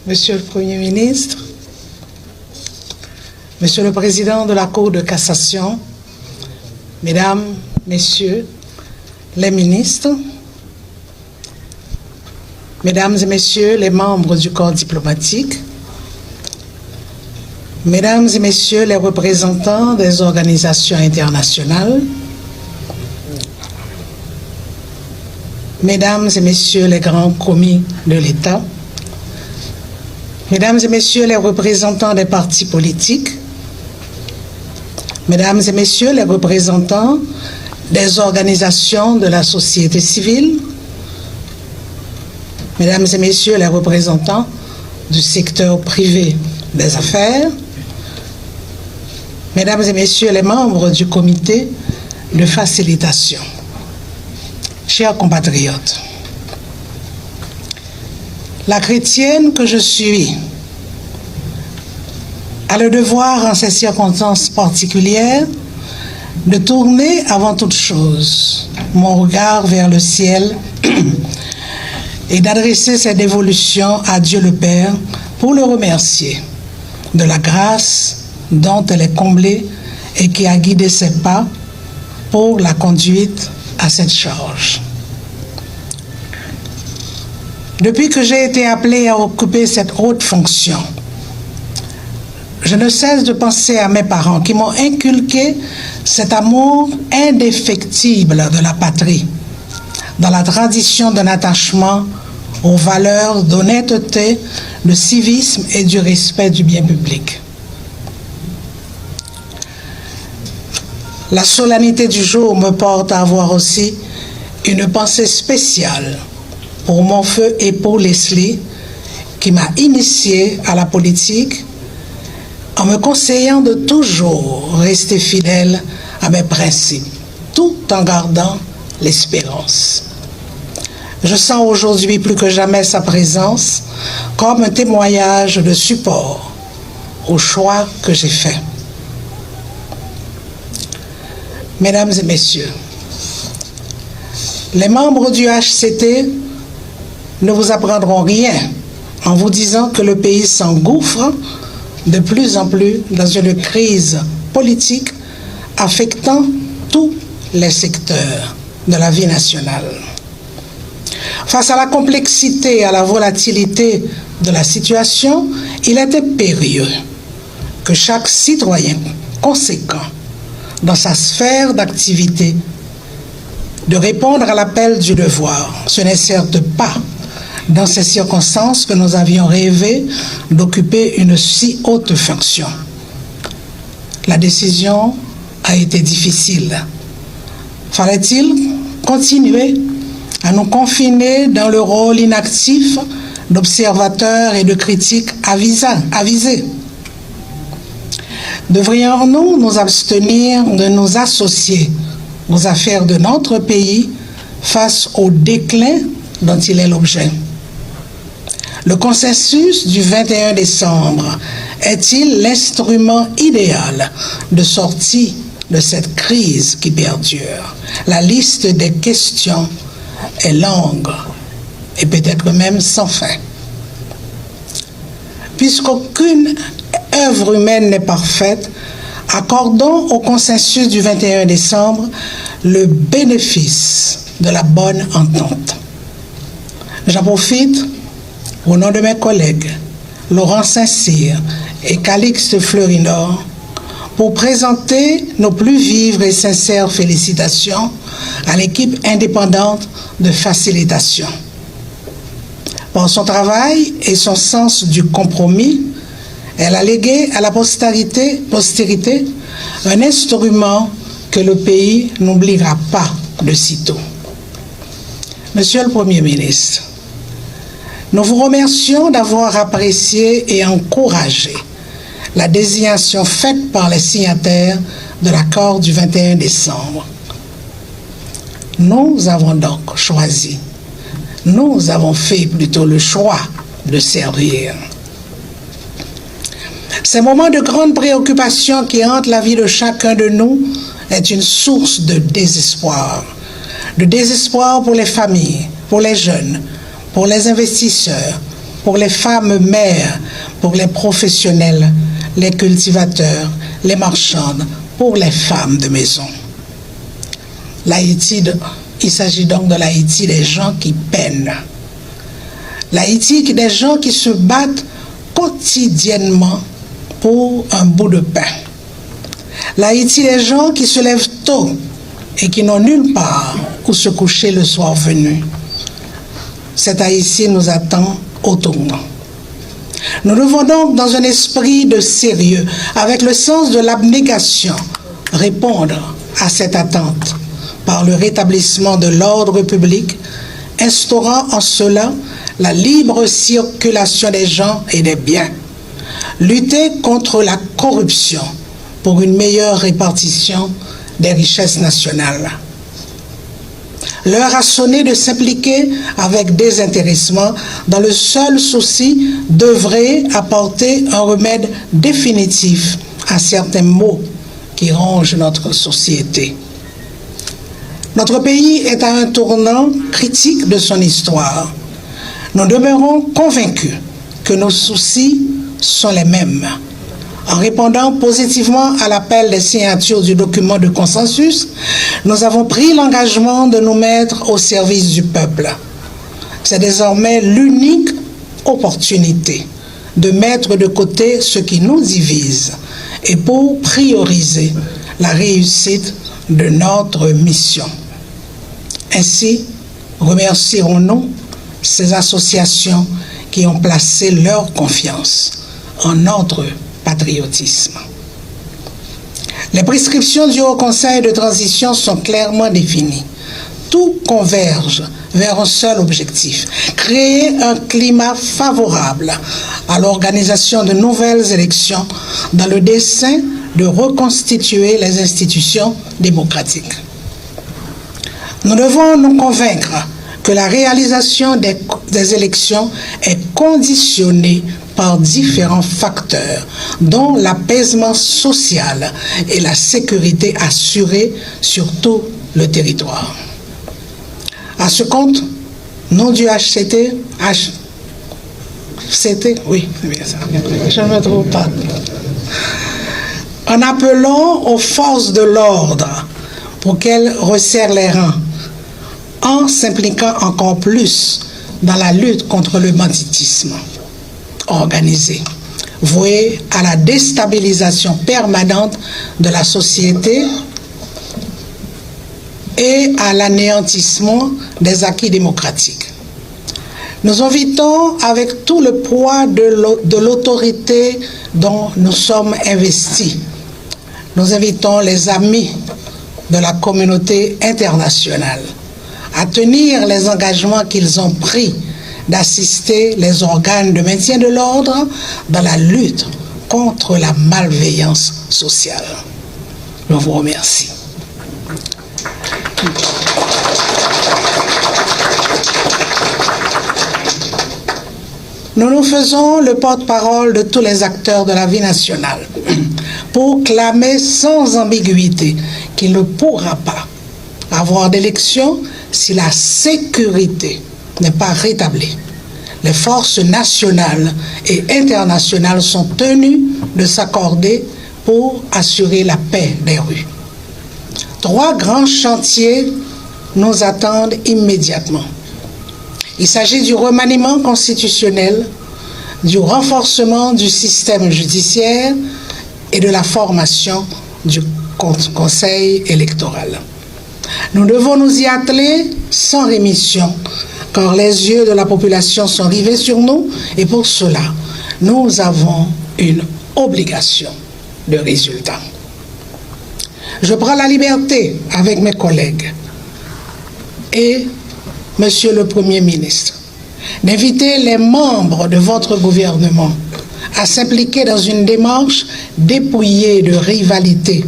Monsieur le Premier ministre, Monsieur le Président de la Cour de cassation, Mesdames, Messieurs les ministres, Mesdames et Messieurs les membres du corps diplomatique, Mesdames et Messieurs les représentants des organisations internationales, Mesdames et Messieurs les grands commis de l'État, Mesdames et Messieurs les représentants des partis politiques, Mesdames et Messieurs les représentants des organisations de la société civile, Mesdames et Messieurs les représentants du secteur privé des affaires, Mesdames et Messieurs les membres du comité de facilitation, chers compatriotes, la chrétienne que je suis a le devoir en ces circonstances particulières de tourner avant toute chose mon regard vers le ciel et d'adresser cette dévolution à Dieu le Père pour le remercier de la grâce dont elle est comblée et qui a guidé ses pas pour la conduite à cette charge. Depuis que j'ai été appelée à occuper cette haute fonction, je ne cesse de penser à mes parents qui m'ont inculqué cet amour indéfectible de la patrie, dans la tradition d'un attachement aux valeurs d'honnêteté, de civisme et du respect du bien public. La solennité du jour me porte à avoir aussi une pensée spéciale pour mon feu époux Leslie, qui m'a initié à la politique en me conseillant de toujours rester fidèle à mes principes, tout en gardant l'espérance. Je sens aujourd'hui plus que jamais sa présence comme un témoignage de support au choix que j'ai fait. Mesdames et Messieurs, les membres du HCT ne vous apprendront rien en vous disant que le pays s'engouffre de plus en plus dans une crise politique affectant tous les secteurs de la vie nationale. Face à la complexité et à la volatilité de la situation, il est impérieux que chaque citoyen conséquent dans sa sphère d'activité de répondre à l'appel du devoir. Ce n'est certes pas dans ces circonstances que nous avions rêvé d'occuper une si haute fonction. La décision a été difficile. Fallait-il continuer à nous confiner dans le rôle inactif d'observateurs et de critiques avisés? Devrions-nous nous abstenir de nous associer aux affaires de notre pays face au déclin dont il est l'objet? Le consensus du 21 décembre est-il l'instrument idéal de sortie de cette crise qui perdure? La liste des questions est longue et peut-être même sans fin. Puisqu'aucune œuvre humaine n'est parfaite, accordons au consensus du 21 décembre le bénéfice de la bonne entente. J'en profite au nom de mes collègues Laurent Saint-Cyr et Calixte Fleury-Nord pour présenter nos plus vives et sincères félicitations à l'équipe indépendante de facilitation. Par son travail et son sens du compromis, elle a légué à la postérité un instrument que le pays n'oubliera pas de sitôt. Monsieur le Premier ministre, nous vous remercions d'avoir apprécié et encouragé la désignation faite par les signataires de l'accord du 21 décembre. Nous avons donc choisi, nous avons fait plutôt le choix de servir. Ces moments de grande préoccupation qui hantent la vie de chacun de nous est une source de désespoir. De désespoir pour les familles, pour les jeunes, pour les investisseurs, pour les femmes mères, pour les professionnels, les cultivateurs, les marchandes, pour les femmes de maison. L'Haïti, il s'agit donc de l'Haïti des gens qui peinent. L'Haïti des gens qui se battent quotidiennement pour un bout de pain. L'Haïti des gens qui se lèvent tôt et qui n'ont nulle part où se coucher le soir venu. Cet Haïti nous attend au tournant. Nous devons donc, dans un esprit de sérieux, avec le sens de l'abnégation, répondre à cette attente par le rétablissement de l'ordre public, instaurant en cela la libre circulation des gens et des biens, lutter contre la corruption pour une meilleure répartition des richesses nationales. L'heure a sonné de s'impliquer avec désintéressement dans le seul souci d'œuvrer à apporter un remède définitif à certains maux qui rongent notre société. Notre pays est à un tournant critique de son histoire. Nous demeurons convaincus que nos soucis sont les mêmes. En répondant positivement à l'appel des signatures du document de consensus, nous avons pris l'engagement de nous mettre au service du peuple. C'est désormais l'unique opportunité de mettre de côté ce qui nous divise et pour prioriser la réussite de notre mission. Ainsi, remercierons-nous ces associations qui ont placé leur confiance en notre patriotisme. Les prescriptions du Haut Conseil de transition sont clairement définies. Tout converge vers un seul objectif, créer un climat favorable à l'organisation de nouvelles élections dans le dessein de reconstituer les institutions démocratiques. Nous devons nous convaincre que la réalisation des élections est conditionnée par différents facteurs, dont l'apaisement social et la sécurité assurée sur tout le territoire. À ce compte, nom du HCT, oui, c'est bien ça, je ne me trompe pas. En appelant aux forces de l'ordre pour qu'elles resserrent les rangs, en s'impliquant encore plus dans la lutte contre le banditisme organisé, voué à la déstabilisation permanente de la société et à l'anéantissement des acquis démocratiques. Nous invitons avec tout le poids de l'autorité dont nous sommes investis. Nous invitons les amis de la communauté internationale à tenir les engagements qu'ils ont pris d'assister les organes de maintien de l'ordre dans la lutte contre la malveillance sociale. Je vous remercie. Nous nous faisons le porte-parole de tous les acteurs de la vie nationale pour clamer sans ambiguïté qu'il ne pourra pas avoir d'élection si la sécurité n'est pas rétablie. Les forces nationales et internationales sont tenues de s'accorder pour assurer la paix des rues. 3 grands chantiers nous attendent immédiatement. Il s'agit du remaniement constitutionnel, du renforcement du système judiciaire et de la formation du Conseil électoral. Nous devons nous y atteler sans rémission, car les yeux de la population sont rivés sur nous et pour cela, nous avons une obligation de résultat. Je prends la liberté, avec mes collègues et Monsieur le Premier ministre, d'inviter les membres de votre gouvernement à s'impliquer dans une démarche dépouillée de rivalité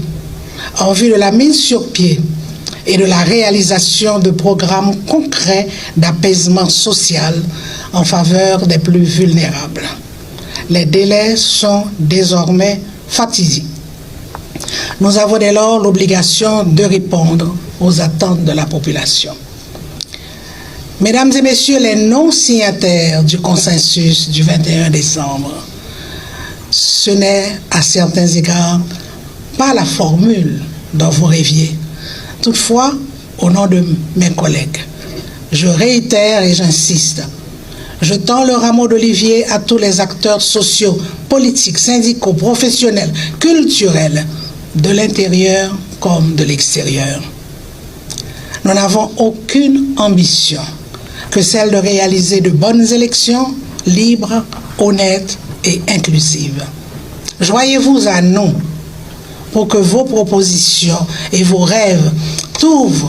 en vue de la mise sur pied et de la réalisation de programmes concrets d'apaisement social en faveur des plus vulnérables. Les délais sont désormais fatidiques. Nous avons dès lors l'obligation de répondre aux attentes de la population. Mesdames et messieurs les non-signataires du consensus du 21 décembre, ce n'est à certains égards pas la formule dont vous rêviez. Toutefois, au nom de mes collègues, je réitère et j'insiste. Je tends le rameau d'olivier à tous les acteurs sociaux, politiques, syndicaux, professionnels, culturels, de l'intérieur comme de l'extérieur. Nous n'avons aucune ambition que celle de réaliser de bonnes élections, libres, honnêtes et inclusives. Joignez-vous à nous pour que vos propositions et vos rêves trouvent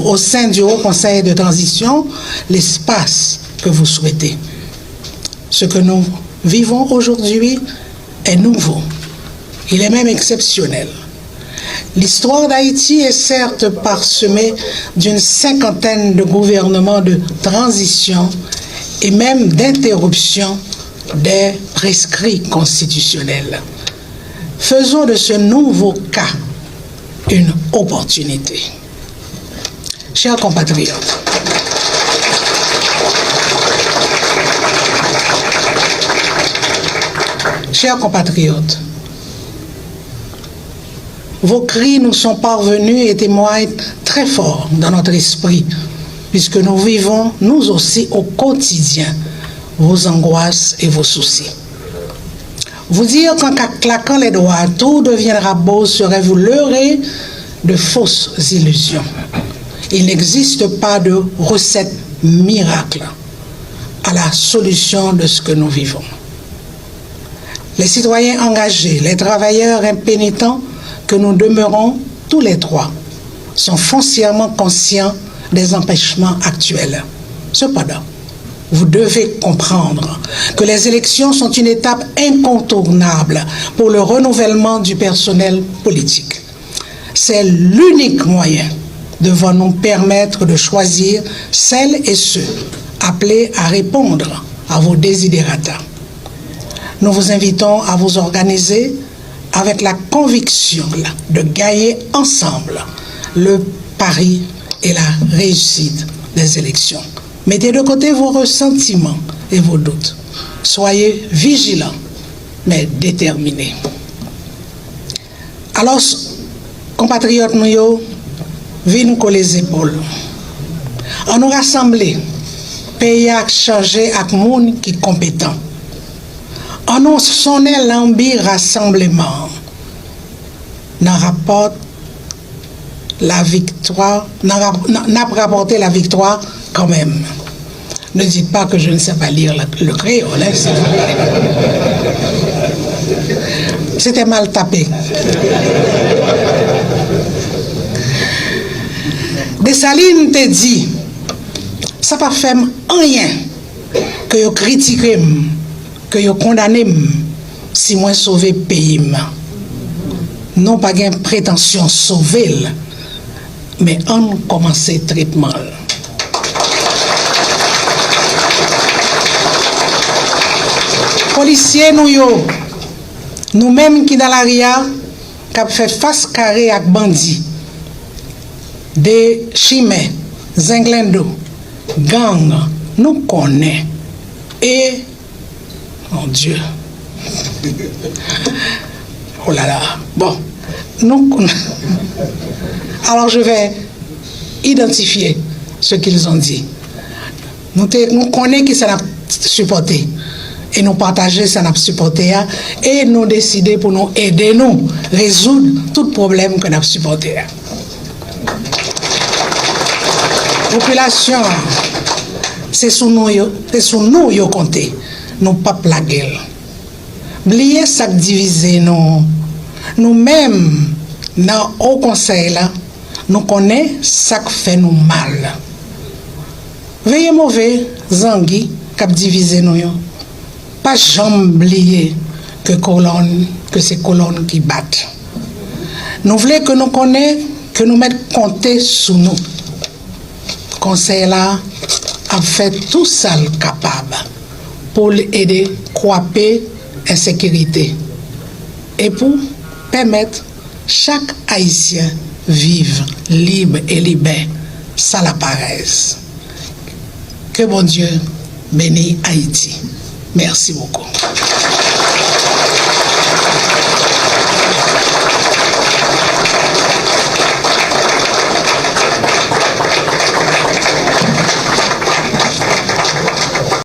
au sein du Haut Conseil de transition l'espace que vous souhaitez. Ce que nous vivons aujourd'hui est nouveau. Il est même exceptionnel. L'histoire d'Haïti est certes parsemée d'une cinquantaine de gouvernements de transition et même d'interruption des prescrits constitutionnels. Faisons de ce nouveau cas une opportunité. Chers compatriotes, vos cris nous sont parvenus et témoignent très fort dans notre esprit, puisque nous vivons, nous aussi, au quotidien, vos angoisses et vos soucis. Vous dire qu'en claquant les doigts, tout deviendra beau serait vous leurrer de fausses illusions. Il n'existe pas de recette miracle à la solution de ce que nous vivons. Les citoyens engagés, les travailleurs impénitents que nous demeurons tous les trois sont foncièrement conscients des empêchements actuels. Cependant, vous devez comprendre que les élections sont une étape incontournable pour le renouvellement du personnel politique. C'est l'unique moyen devant nous permettre de choisir celles et ceux appelés à répondre à vos desiderata. Nous vous invitons à vous organiser avec la conviction de gagner ensemble le pari et la réussite des élections. Mettez de côté vos ressentiments et vos doutes. Soyez vigilants, mais déterminés. Alors, compatriotes nous, venez nous les épaules. On nous rassembler, pays à changer avec monde qui est compétent. On nous sonne l'ambi rassemblement. N'a rapporte la victoire, n'a rapporté la victoire quand même. Ne dites pas que je ne sais pas lire le créole. Hein, c'était mal tapé. Dessalines te dit, ça pas fait rien que vous critiquez, que vous condamnez si moi sauver le pays. Non pas de prétention sauver, mais on commence le traitement. Policiers nous-mêmes qui dans la RIA, qui avons fait face carré avec bandits, des chimères, zinglendo, gang, nous connaissons. Et, mon Dieu, oh là là, bon, alors je vais identifier ce qu'ils ont dit. Nous connaissons qui ça n'a supporté. Et nous partager ça n'a supporté et nous décider pour nous aider nous résoudre tout problème que nous avons supporté. Population, c'est sous nous yo compter, nous pas la gueule. Oubliez ça diviser nous-mêmes dans au conseil là, nous connaissons ça qui fait nous mal. Veuillez mauvais zangui qui diviser nous yo. Pas jamais oublier que c'est colonnes qui battent. Nous voulons que nous connaissions, que nous mettions compter sur nous. Conseil là a fait tout ça capable pour aider à croiser l'insécurité et pour permettre chaque Haïtien vivre libre et libère, ça la paresse. Que bon Dieu bénisse Haïti. Merci beaucoup.